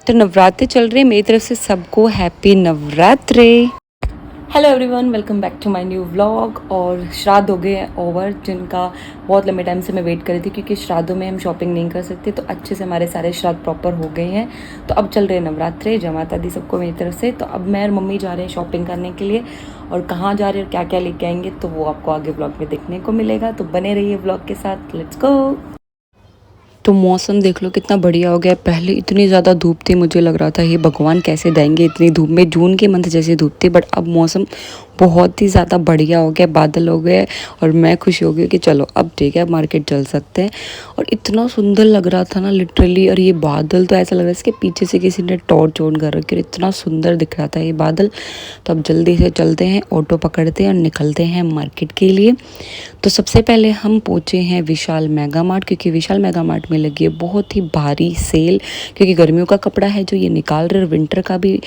तो नवरात्रि चल रही है, मेरी तरफ से सबको happy Navratri. Hello everyone, welcome back to my new vlog. और श्राद्ध हो गए हैं ओवर, जिनका बहुत लंबे टाइम से मैं वेट कर रही थी, क्योंकि श्राद्धों में हम शॉपिंग नहीं कर सकते, तो अच्छे से हमारे सारे श्राद्ध प्रॉपर हो गए हैं। तो अब चल रहे हैं नवरात्रि। जय माता दी सबको मेरी तरफ से। तो अब मैं और मम्मी जा रहे हैं शॉपिंग करने के लिए, और कहाँ जा रहे हैं और क्या क्या लेके आएंगे तो वो आपको आगे ब्लॉग में देखने को मिलेगा। तो बने रहिए ब्लॉग के साथ, लेट्स गो। तो मौसम देख लो कितना बढ़िया हो गया। पहले इतनी ज़्यादा धूप थी, मुझे लग रहा था ये भगवान कैसे देंगे इतनी धूप में, जून के मंथ जैसी धूप थी। बट अब मौसम बहुत ही ज़्यादा बढ़िया हो गया, बादल हो गए, और मैं खुश हो गई कि चलो अब ठीक है मार्केट चल सकते हैं। और इतना सुंदर लग रहा था ना लिटरली। और ये बादल तो ऐसा लग रहा है इसके पीछे से किसी ने टॉर्च ऑन कर रखी, और इतना सुंदर दिख रहा था ये बादल। तो अब जल्दी से चलते हैं, ऑटो पकड़ते हैं और निकलते हैं मार्केट के लिए। तो सबसे पहले हम पहुँचे हैं विशाल मेगा मार्ट, क्योंकि विशाल मेगा मार्ट में लगी है बहुत ही भारी सेल। क्योंकि गर्मियों का कपड़ा है जो ये निकाल रहे, और विंटर का भी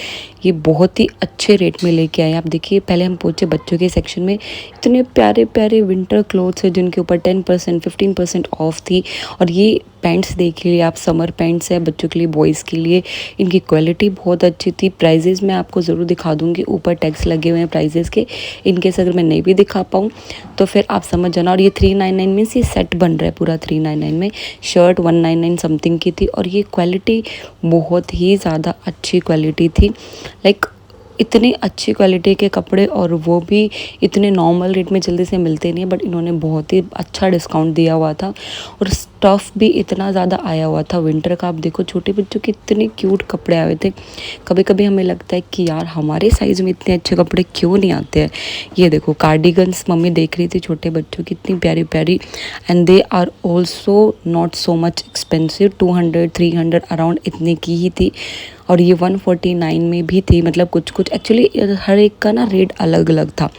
ये बहुत ही अच्छे रेट में लेके आए। आप देखिए, पहले हम पहुँचे बच्चों के सेक्शन में, इतने प्यारे प्यारे विंटर क्लोथ्स है जिनके ऊपर 10% 15% ऑफ थी। और ये पैंट्स देखिए आप, समर पैंट्स है बच्चों के लिए, बॉयज़ के लिए। इनकी क्वालिटी बहुत अच्छी थी। प्राइजेज़ मैं आपको ज़रूर दिखा दूँगी, ऊपर टैक्स लगे हुए हैं प्राइजेज़ के। इनकेस अगर मैं नहीं भी दिखा पाऊँ तो फिर आप समझ जाना। और ये 399 मीन्स ये सेट बन रहा है पूरा 399 में। शर्ट 199 समथिंग की थी, और ये क्वालिटी बहुत ही ज़्यादा अच्छी क्वालिटी थी। लाइक इतनी अच्छी क्वालिटी के कपड़े, और वो भी इतने नॉर्मल रेट में जल्दी से मिलते नहीं है। बट इन्होंने बहुत ही अच्छा डिस्काउंट दिया हुआ था, और स्टफ़ भी इतना ज़्यादा आया हुआ था विंटर का। आप देखो छोटे बच्चों के इतने क्यूट कपड़े आए हुए थे। कभी कभी हमें लगता है कि यार हमारे साइज़ में इतने अच्छे कपड़े क्यों नहीं आते हैं। ये देखो कार्डिगन्स मम्मी देख रही थी छोटे बच्चों की, इतनी प्यारी प्यारी। And they are also not so much expensive, 200 300 around इतने की ही थी। और ये 149 में भी थी। मतलब कुछ कुछ एक्चुअली हर एक का ना रेट अलग अलग था।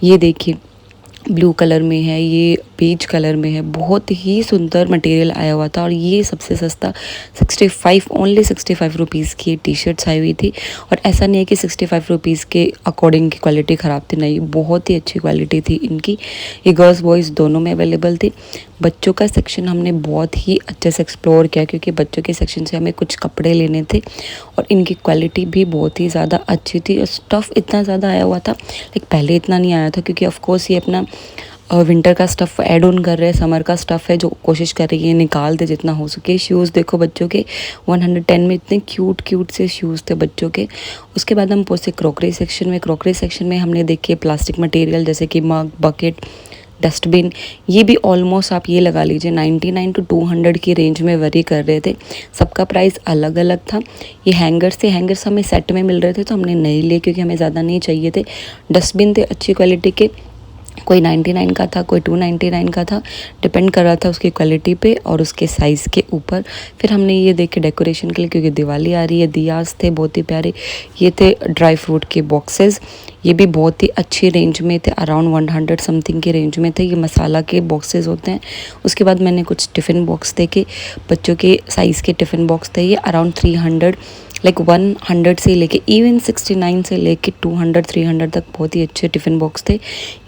ये देखिए ब्लू कलर में है, ये पीच कलर में है, बहुत ही सुंदर मटेरियल आया हुआ था। और ये सबसे सस्ता 65 ओनली 65 रुपीज़ की टी शर्ट्स आई हुई थी। और ऐसा नहीं है कि 65 रुपीज़ के अकॉर्डिंग की क्वालिटी ख़राब थी, नहीं, बहुत ही अच्छी क्वालिटी थी इनकी। ये गर्ल्स बॉयज़ दोनों में अवेलेबल थी। बच्चों का सेक्शन हमने बहुत ही अच्छे से एक्सप्लोर किया, क्योंकि बच्चों के सेक्शन से हमें कुछ कपड़े लेने थे, और इनकी क्वालिटी भी बहुत ही ज़्यादा अच्छी थी। और स्टफ़ इतना ज़्यादा आया हुआ था, लाइक पहले इतना नहीं आया था, क्योंकि ऑफकोर्स ये अपना विंटर का स्टफ़ ऐड ऑन कर रहे हैं। समर का स्टफ़ है जो कोशिश कर रही है निकाल दे जितना हो सके। शूज़ देखो बच्चों के 110 में इतने क्यूट क्यूट से शूज़ थे बच्चों के। उसके बाद हम पहुंचे क्रॉकरी सेक्शन में। क्रॉकरी सेक्शन में हमने देखे प्लास्टिक मटेरियल जैसे कि मग, बकेट, डस्टबिन। ये भी ऑलमोस्ट आप ये लगा लीजिए 99 टू 200 की रेंज में वरी कर रहे थे। सबका प्राइस अलग अलग था। ये हैंगर्स थे, हैंगर्स हमें सेट में मिल रहे थे तो हमने नहीं लिए, क्योंकि हमें ज़्यादा नहीं चाहिए थे। डस्टबिन थे अच्छी क्वालिटी के, कोई 99 का था, कोई 299 का था, डिपेंड कर रहा था उसकी क्वालिटी पे और उसके साइज़ के ऊपर। फिर हमने ये देखे डेकोरेशन के लिए, क्योंकि दिवाली आ रही है, दियास थे बहुत ही प्यारे। ये थे ड्राई फ्रूट के बॉक्सेस, ये भी बहुत ही अच्छी रेंज में थे, अराउंड 100 समथिंग की रेंज में थे। ये मसाला के बॉक्सेस होते हैं। उसके बाद मैंने कुछ टिफ़िन बॉक्स देखे, बच्चों के साइज़ के टिफ़िन बॉक्स थे। ये अराउंड 300, लाइक 100 से लेके इवन 69 से लेके 200 300 तक बहुत ही अच्छे टिफ़िन बॉक्स थे।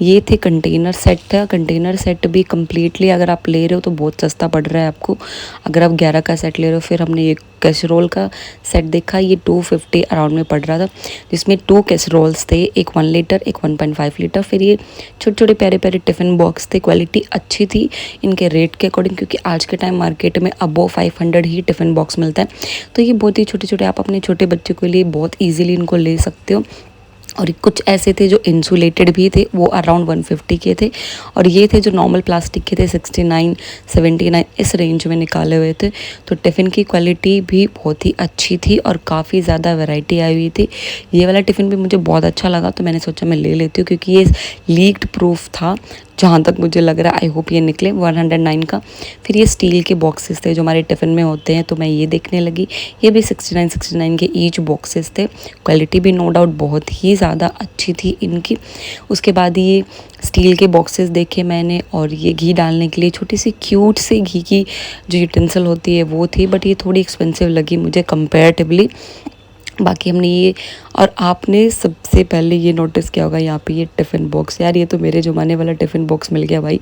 ये थे कंटेनर सेट था। कंटेनर सेट भी कम्प्लीटली अगर आप ले रहे हो तो बहुत सस्ता पड़ रहा है आपको, अगर आप 11 का सेट ले रहे हो। फिर हमने ये कैसरोल का सेट देखा, ये 250 अराउंड में पड़ रहा था, जिसमें 2 कैसरोल्स थे, एक 1 लीटर एक 1.5 लीटर। फिर ये छोटे छोटे प्यारे प्यारे टिफ़िन बॉक्स थे, क्वालिटी अच्छी थी इनके रेट के अकॉर्डिंग, क्योंकि आज के टाइम मार्केट में अबव 500 ही टिफ़िन बॉक्स मिलता है। तो ये बहुत ही छोटे छोटे आप अपने छोटे बच्चों के लिए बहुत ईजिली इनको ले सकते हो। और कुछ ऐसे थे जो इंसुलेटेड भी थे, वो अराउंड 150 के थे। और ये थे जो नॉर्मल प्लास्टिक के थे, 69 79 इस रेंज में निकाले हुए थे। तो टिफ़िन की क्वालिटी भी बहुत ही अच्छी थी, और काफ़ी ज़्यादा वैरायटी आई हुई थी। ये वाला टिफ़िन भी मुझे बहुत अच्छा लगा, तो मैंने सोचा मैं ले लेती हूँ, क्योंकि ये लीक्ड प्रूफ था जहाँ तक मुझे लग रहा है। आई होप ये निकले 109 का। फिर ये स्टील के बॉक्सेस थे जो हमारे टिफ़िन में होते हैं, तो मैं ये देखने लगी। ये भी 69 के ईच बॉक्सेस थे। क्वालिटी भी नो डाउट बहुत ही ज़्यादा अच्छी थी इनकी। उसके बाद ये स्टील के बॉक्सेस देखे मैंने, और ये घी डालने के लिए छोटी सी क्यूट सी घी की जो यूटेंसिल होती है वो थी, बट ये थोड़ी एक्सपेंसिव लगी मुझे कंपैरेटिवली। बाकी हमने ये, और आपने सबसे पहले ये नोटिस किया होगा यहाँ पे ये टिफ़िन बॉक्स, यार ये तो मेरे ज़माने वाला टिफ़िन बॉक्स मिल गया भाई।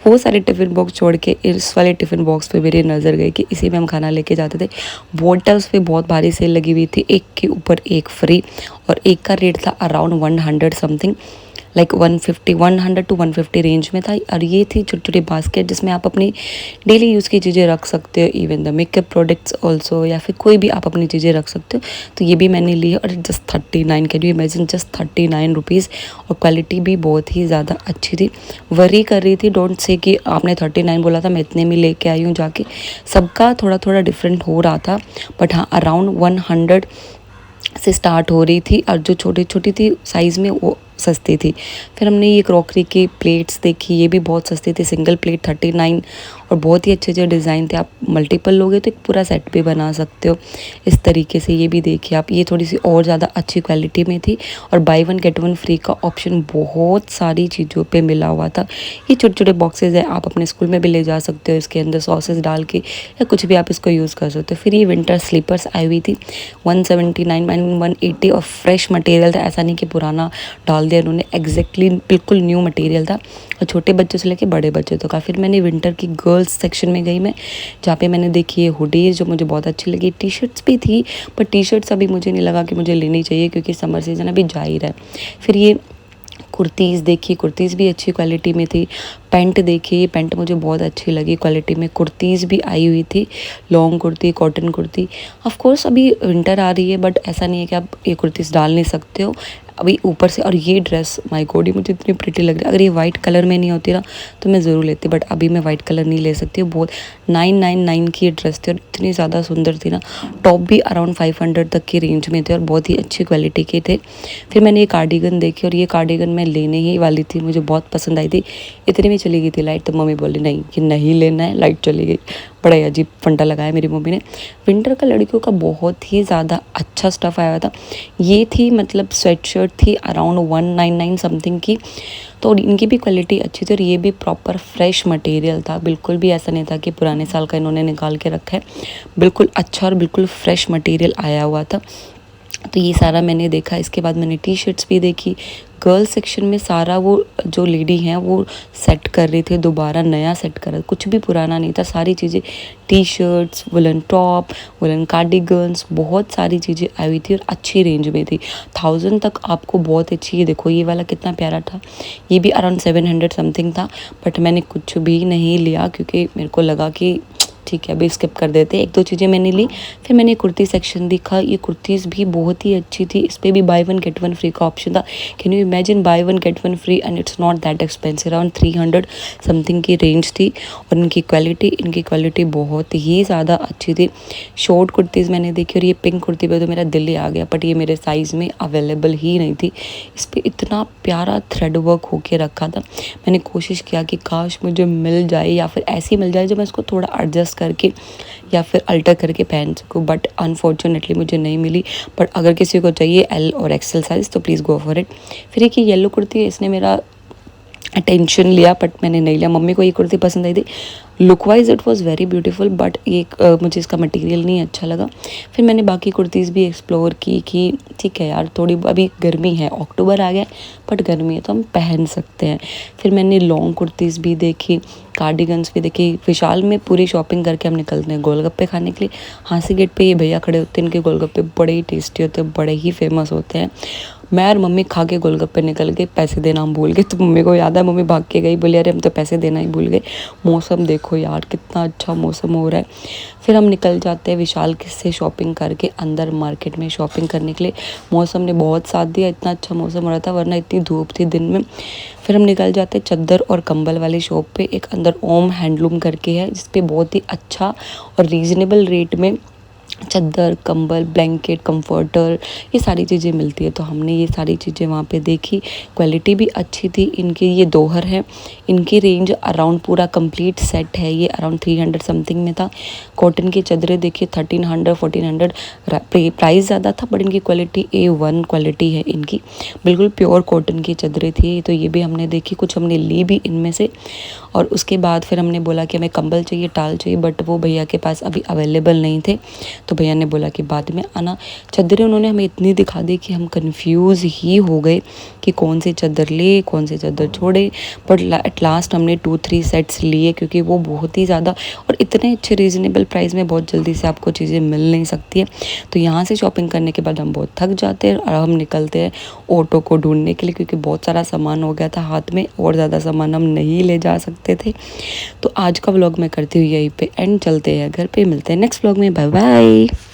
वो सारे टिफ़िन बॉक्स छोड़ के इस वाले टिफ़िन बॉक्स पे मेरी नज़र गई कि इसी में हम खाना लेके जाते थे। बॉटल्स पे बहुत भारी सेल लगी हुई थी, एक के ऊपर एक फ्री, और एक का रेट था around 100 something, like 150 100 to 150 range में था। और ये थी छोटी छोटी बास्केट जिसमें आप अपनी डेली यूज़ की चीज़ें रख सकते हो, even the makeup products also, या फिर कोई भी आप अपनी चीज़ें रख सकते हो। तो ये भी मैंने ली है, और just 39, can you imagine, just 39 rupees. और क्वालिटी भी बहुत ही ज़्यादा अच्छी थी। वरी कर रही थी, डोंट से कि आपने 39 बोला था मैं इतने में लेके आई हूँ जाके। सबका थोड़ा थोड़ा डिफरेंट हो रहा था, बट हाँ अराउंड 100 से स्टार्ट हो रही थी, और जो छोटी छोटी थी साइज़ में वो सस्ती थी। फिर हमने ये क्रॉकरी की प्लेट्स देखी, ये भी बहुत सस्ती थी, सिंगल प्लेट 39, और बहुत ही अच्छे अच्छे डिज़ाइन थे। आप मल्टीपल लोगे तो एक पूरा सेट भी बना सकते हो इस तरीके से। ये भी देखिए आप, ये थोड़ी सी और ज़्यादा अच्छी क्वालिटी में थी, और by one get one free का ऑप्शन बहुत सारी चीज़ों पे मिला हुआ था। ये छोटे छोटे बॉक्सेस है, आप अपने स्कूल में भी ले जा सकते हो, इसके अंदर सॉसेस डाल के या कुछ भी आप इसको यूज़ कर सकते हो। फिर ये विंटर स्लीपर्स आई हुई थी 179 एंड 180, और फ्रेश मटेरियल था, ऐसा नहीं कि पुराना डाल दिया उन्होंने, एग्जैक्टली बिल्कुल न्यू मटेरियल था, और छोटे बच्चों से लेके बड़े बच्चों तक का। फिर मैंने विंटर की गर्ल्स सेक्शन में गई मैं, जहाँ पे मैंने देखी है हुडीज़ जो मुझे बहुत अच्छी लगी। टी शर्ट्स भी थी, पर टी शर्ट्स अभी मुझे नहीं लगा कि मुझे लेनी चाहिए, क्योंकि समर सीज़न अभी जा ही रहा है। फिर ये कुर्तीज़ देखी, कुर्तीज़ भी अच्छी क्वालिटी में थी। पैंट देखी, पैंट मुझे बहुत अच्छी लगी क्वालिटी में। कुर्तीज़ भी आई हुई थी, long kurti, cotton kurti. Of course अभी विंटर आ रही है, बट ऐसा नहीं है कि आप ये कुर्तीज़ डाल नहीं सकते हो अभी ऊपर से। और ये ड्रेस माय गॉड, ये मुझे इतनी प्रिटी लग रही है। अगर ये वाइट कलर में नहीं होती ना तो मैं ज़रूर लेती, बट अभी मैं वाइट कलर नहीं ले सकती हूँ। बहुत 999 की ये ड्रेस थी, और इतनी ज़्यादा सुंदर थी ना। टॉप भी अराउंड 500 तक की रेंज में थे, और बहुत ही अच्छी क्वालिटी के थे। फिर मैंने ये कार्डिगन देखी, और ये कार्डिगन मैं लेने ही वाली थी, मुझे बहुत पसंद आई थी। इतनी में चली गई थी लाइट, तो मम्मी बोली नहीं कि नहीं लेना है, लाइट चली गई। बड़ा ही अजीब फंडा लगाया मेरी मम्मी ने। विंटर का लड़कियों का बहुत ही ज़्यादा अच्छा स्टफ़ आया हुआ था। ये थी मतलब स्वेट शर्ट थी अराउंड 199 समथिंग की, तो इनकी भी क्वालिटी अच्छी थी, और ये भी प्रॉपर फ्रेश मटेरियल था। बिल्कुल भी ऐसा नहीं था कि पुराने साल का इन्होंने निकाल के रखा है, बिल्कुल अच्छा और बिल्कुल फ्रेश मटेरियल आया हुआ था। तो ये सारा मैंने देखा। इसके बाद मैंने टी शर्ट्स भी देखी। गर्ल्स सेक्शन में सारा वो जो लेडी हैं वो सेट कर रही थी, दोबारा नया सेट कर रहे, कुछ भी पुराना नहीं था, सारी चीज़ें, T shirts, woollen top, woollen cardigans, बहुत सारी चीज़ें आई हुई थी, और अच्छी रेंज में थी। 1000 तक आपको बहुत अच्छी। ये देखो ये वाला कितना प्यारा था, ये भी अराउंड 700 समथिंग था, बट मैंने कुछ भी नहीं लिया, क्योंकि मेरे को लगा कि ठीक है अभी स्किप कर देते। एक दो चीज़ें मैंने ली। फिर मैंने कुर्ती सेक्शन देखा, ये कुर्तीज़ भी बहुत ही अच्छी थी। इस पर भी by one get one free का ऑप्शन था। Can you imagine, by one get one free, and it's not that expensive, around 300 something की रेंज थी। और इनकी क्वालिटी बहुत ही ज़्यादा अच्छी थी। शॉर्ट कुर्तीज़ मैंने देखी, और ये पिंक कुर्ती पे तो मेरा दिल ही आ गया, बट ये मेरे साइज़ में अवेलेबल ही नहीं थी। इस पर इतना प्यारा थ्रेड वर्क होके रखा था। मैंने कोशिश किया कि काश मुझे मिल जाए, या फिर ऐसी मिल जाए जो मैं इसको थोड़ा एडजस्ट करके या फिर अल्टर करके पहन सकूँ, बट अनफॉर्चुनेटली मुझे नहीं मिली। बट अगर किसी को चाहिए एल और एक्सेल साइज़ तो प्लीज़ गो फॉर इट। फिर एक ये येलो कुर्ती है, इसने मेरा अटेंशन लिया, बट मैंने नहीं लिया। मम्मी को ये कुर्ती पसंद आई थी, look wise it was very beautiful, but ये मुझे इसका मटेरियल नहीं अच्छा लगा। फिर मैंने बाकी कुर्तीज़ भी एक्सप्लोर की कि ठीक है यार, थोड़ी अभी गर्मी है, अक्टूबर आ गया, बट गर्मी है तो हम पहन सकते हैं। फिर मैंने लॉन्ग कुर्तीज़ भी देखी, कार्डिगन्स भी देखी। विशाल में पूरी शॉपिंग करके हम निकलते हैं गोलगप्पे खाने के लिए। हांसी गेट पे ये भैया खड़े होते हैं, इनके गोलगप्पे बड़े ही टेस्टी होते हैं, बड़े ही फेमस होते हैं। मैं और मम्मी खा के गोलगप्पे निकल गए, पैसे देना हम भूल गए। तो मम्मी को याद है, मम्मी भाग के गई, बोली अरे हम तो पैसे देना ही भूल गए। मौसम देखो यार कितना अच्छा मौसम हो रहा है। फिर हम निकल जाते हैं विशाल से शॉपिंग करके अंदर मार्केट में शॉपिंग करने के लिए। मौसम ने बहुत साथ दिया, इतना अच्छा मौसम हो रहा था, वरना इतनी धूप थी दिन में। फिर हम निकल जाते हैं चादर और कंबल वाली शॉप पे। एक अंदर ओम हैंडलूम करके है, जिस पे बहुत ही अच्छा और रीज़नेबल रेट में चादर, कंबल, ब्लैंकेट, कंफर्टर, ये सारी चीज़ें मिलती है। तो हमने ये सारी चीज़ें वहाँ पे देखी। क्वालिटी भी अच्छी थी। इनकी ये दोहर है, इनकी रेंज अराउंड पूरा कंप्लीट सेट है, ये अराउंड 300 समथिंग में था। कॉटन की चादरें देखिए 1300 1400, प्राइस ज़्यादा था, बट इनकी क्वालिटी A1 क्वालिटी है इनकी, बिल्कुल प्योर कॉटन की चादरें थी। तो ये भी हमने देखी, कुछ हमने ली भी इनमें से। और उसके बाद फिर हमने बोला कि हमें कंबल चाहिए, टाल चाहिए, बट वो भैया के पास अभी अवेलेबल नहीं थे, तो भैया ने बोला कि बाद में आना। चादरें उन्होंने हमें इतनी दिखा दी कि हम कंफ्यूज ही हो गए कि कौन सी चादर ले, कौन सी चादर छोड़े। बट एट लास्ट हमने 2-3 सेट्स लिए, क्योंकि वो बहुत ही ज़्यादा और इतने अच्छे रीज़नेबल प्राइस में बहुत जल्दी से आपको चीज़ें मिल नहीं सकती है। तो यहाँ से शॉपिंग करने के बाद हम बहुत थक जाते हैं और हम निकलते हैं ऑटो को ढूंढने के लिए, क्योंकि बहुत सारा सामान हो गया था हाथ में और ज़्यादा सामान हम नहीं ले जा सकते थे। तो आज का व्लॉग मैं करती हूँ यहीं पे एंड, चलते हैं घर पे, मिलते हैं नेक्स्ट व्लॉग में, बाय बाय।